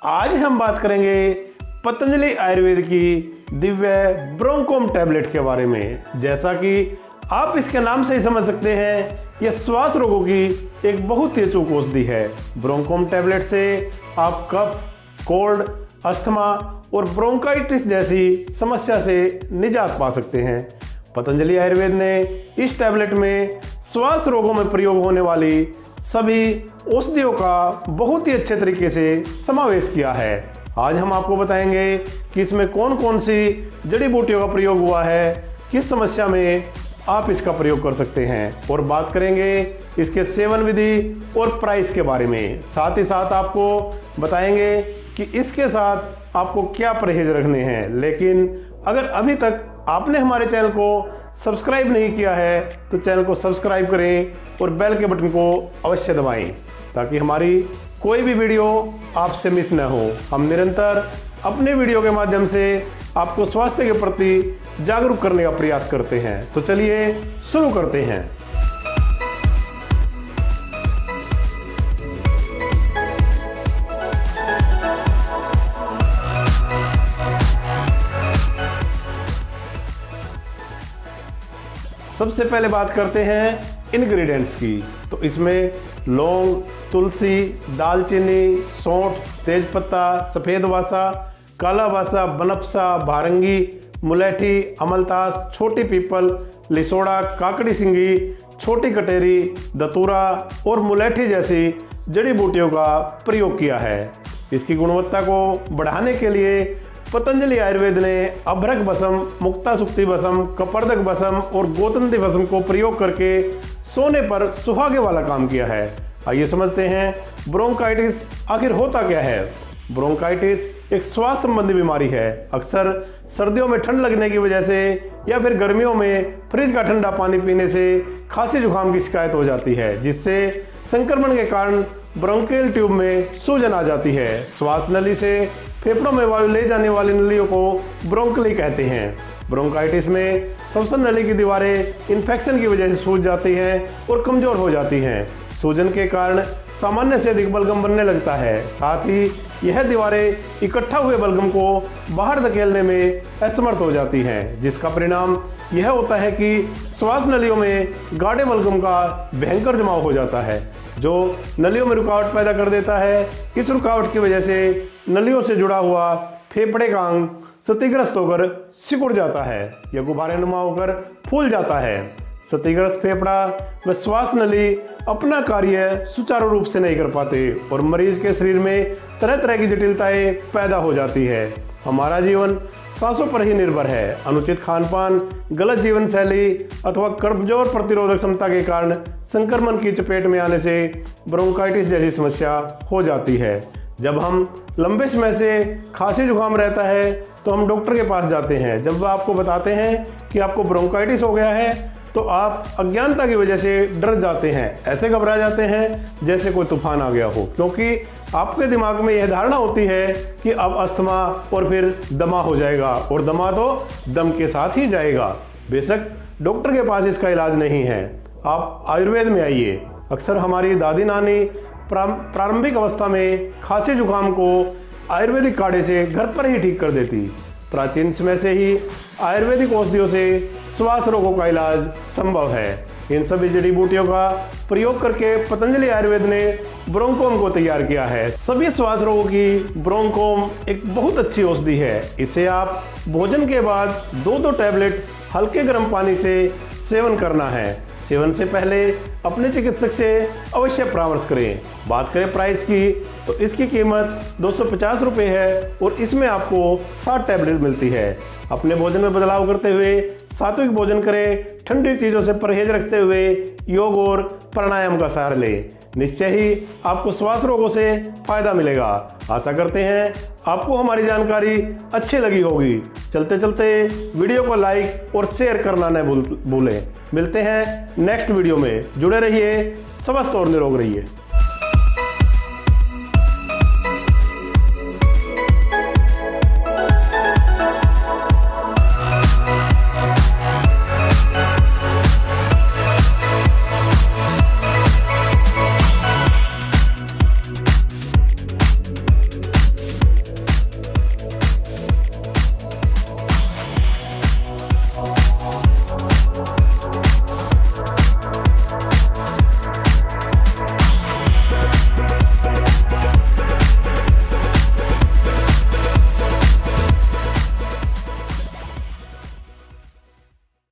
आज हम बात करेंगे पतंजलि आयुर्वेद की दिव्य ब्रोंकोम टैबलेट के बारे में। जैसा कि आप इसके नाम से ही समझ सकते हैं, यह श्वास रोगों की एक बहुत ही अचूक औषधि है। ब्रोंकोम टैबलेट से आप कफ, कोल्ड, अस्थमा और ब्रोंकाइटिस जैसी समस्या से निजात पा सकते हैं। पतंजलि आयुर्वेद ने इस टैबलेट में श्वास रोगों में प्रयोग होने वाली सभी औषधियों का बहुत ही अच्छे तरीके से समावेश किया है। आज हम आपको बताएंगे कि इसमें कौन कौन सी जड़ी बूटियों का प्रयोग हुआ है, किस समस्या में आप इसका प्रयोग कर सकते हैं, और बात करेंगे इसके सेवन विधि और प्राइस के बारे में। साथ ही साथ आपको बताएंगे कि इसके साथ आपको क्या परहेज रखने हैं। लेकिन अगर अभी तक आपने हमारे चैनल को सब्सक्राइब नहीं किया है तो चैनल को सब्सक्राइब करें और बेल के बटन को अवश्य दबाएं ताकि हमारी कोई भी वीडियो आपसे मिस न हो। हम निरंतर अपने वीडियो के माध्यम से आपको स्वास्थ्य के प्रति जागरूक करने का प्रयास करते हैं। तो चलिए शुरू करते हैं। सबसे पहले बात करते हैं इंग्रेडिएंट्स की। तो इसमें लौंग, तुलसी, दालचीनी, सौंठ, तेजपत्ता, सफ़ेद वासा, काला वासा, बनफसा, भारंगी, मुलेठी, अमलतास, छोटी पीपल, लिसोड़ा, काकड़ी सिंगी, छोटी कटेरी, दतूरा और मुलेठी जैसी जड़ी बूटियों का प्रयोग किया है। इसकी गुणवत्ता को बढ़ाने के लिए पतंजलि आयुर्वेद ने अभ्रक भस्म, मुक्तासुक्ति भस्म, कपर्दक भस्म और गोतंती भस्म को प्रयोग करके सोने पर सुहागे वाला काम किया है। आइए समझते हैं ब्रोंकाइटिस आखिर होता क्या है। ब्रोंकाइटिस एक श्वास संबंधी बीमारी है। अक्सर सर्दियों में ठंड लगने की वजह से या फिर गर्मियों में फ्रिज का ठंडा पानी पीने से खांसी जुकाम की शिकायत हो जाती है, जिससे संक्रमण के कारण ब्रोंकियल ट्यूब में सूजन आ जाती है। श्वास नली से फेफड़ों में वायु ले जाने वाली नलियों को ब्रोंकली कहते हैं। ब्रोंकाइटिस में श्वसन नली की दीवारें इन्फेक्शन की वजह से सूज जाती हैं और कमजोर हो जाती हैं। सूजन के कारण सामान्य से अधिक बलगम बनने लगता है। साथ ही यह दीवारें इकट्ठा हुए बलगम को बाहर धकेलने में असमर्थ हो जाती हैं, जिसका परिणाम यह होता है कि श्वास नलियों में गाढ़े बलगम का भयंकर जमाव हो जाता है, जो नलियों में रुकावट पैदा कर देता है। इस रुकावट की वजह से नलियों से जुड़ा हुआ फेफड़े का अंग क्षतिग्रस्त होकर सिकुड़ जाता है या गुब्बारेनुमा होकर फूल जाता है। क्षतिग्रस्त फेफड़ा व श्वास नली अपना कार्य सुचारू रूप से नहीं कर पाते और मरीज के शरीर में तरह तरह की जटिलताएं पैदा हो जाती है। हमारा जीवन सांसों पर ही निर्भर है। अनुचित खानपान, गलत जीवन शैली अथवा कमजोर प्रतिरोधक क्षमता के कारण संक्रमण की चपेट में आने से ब्रोंकाइटिस जैसी समस्या हो जाती है। जब हम लंबे समय से खांसी जुकाम रहता है तो हम डॉक्टर के पास जाते हैं। जब वह आपको बताते हैं कि आपको ब्रोंकाइटिस हो गया है तो आप अज्ञानता की वजह से डर जाते हैं, ऐसे घबरा जाते हैं जैसे कोई तूफान आ गया हो, क्योंकि आपके दिमाग में यह धारणा होती है कि अब अस्थमा और फिर दमा हो जाएगा, और दमा तो दम के साथ ही जाएगा। बेशक डॉक्टर के पास इसका इलाज नहीं है, आप आयुर्वेद में आइए। अक्सर हमारी दादी नानी प्रारंभिक अवस्था में खांसी जुकाम को आयुर्वेदिक काढ़े से घर पर ही ठीक कर देती। प्राचीन समय से ही आयुर्वेदिक औषधियों से श्वास रोगों का इलाज संभव है। इन सभी जड़ी बूटियों का प्रयोग करके पतंजलि आयुर्वेद ने ब्रोंकोम को तैयार किया है। सभी श्वास रोगों की ब्रोंकोम एक बहुत अच्छी औषधि है। इसे आप भोजन के बाद 2-2 टैबलेट हल्के गर्म पानी से सेवन करना है। सेवन से पहले अपने चिकित्सक से अवश्य परामर्श करें। बात करें प्राइस की तो इसकी कीमत 250 रुपये है और इसमें आपको 60 टैबलेट मिलती है। अपने भोजन में बदलाव करते हुए सात्विक भोजन करें, ठंडी चीज़ों से परहेज रखते हुए योग और प्राणायाम का सहारा लें। निश्चय ही आपको श्वास रोगों से फायदा मिलेगा। आशा करते हैं आपको हमारी जानकारी अच्छी लगी होगी। चलते चलते वीडियो को लाइक और शेयर करना न भूलें। मिलते हैं नेक्स्ट वीडियो में। जुड़े रहिए, स्वस्थ और निरोग रहिए।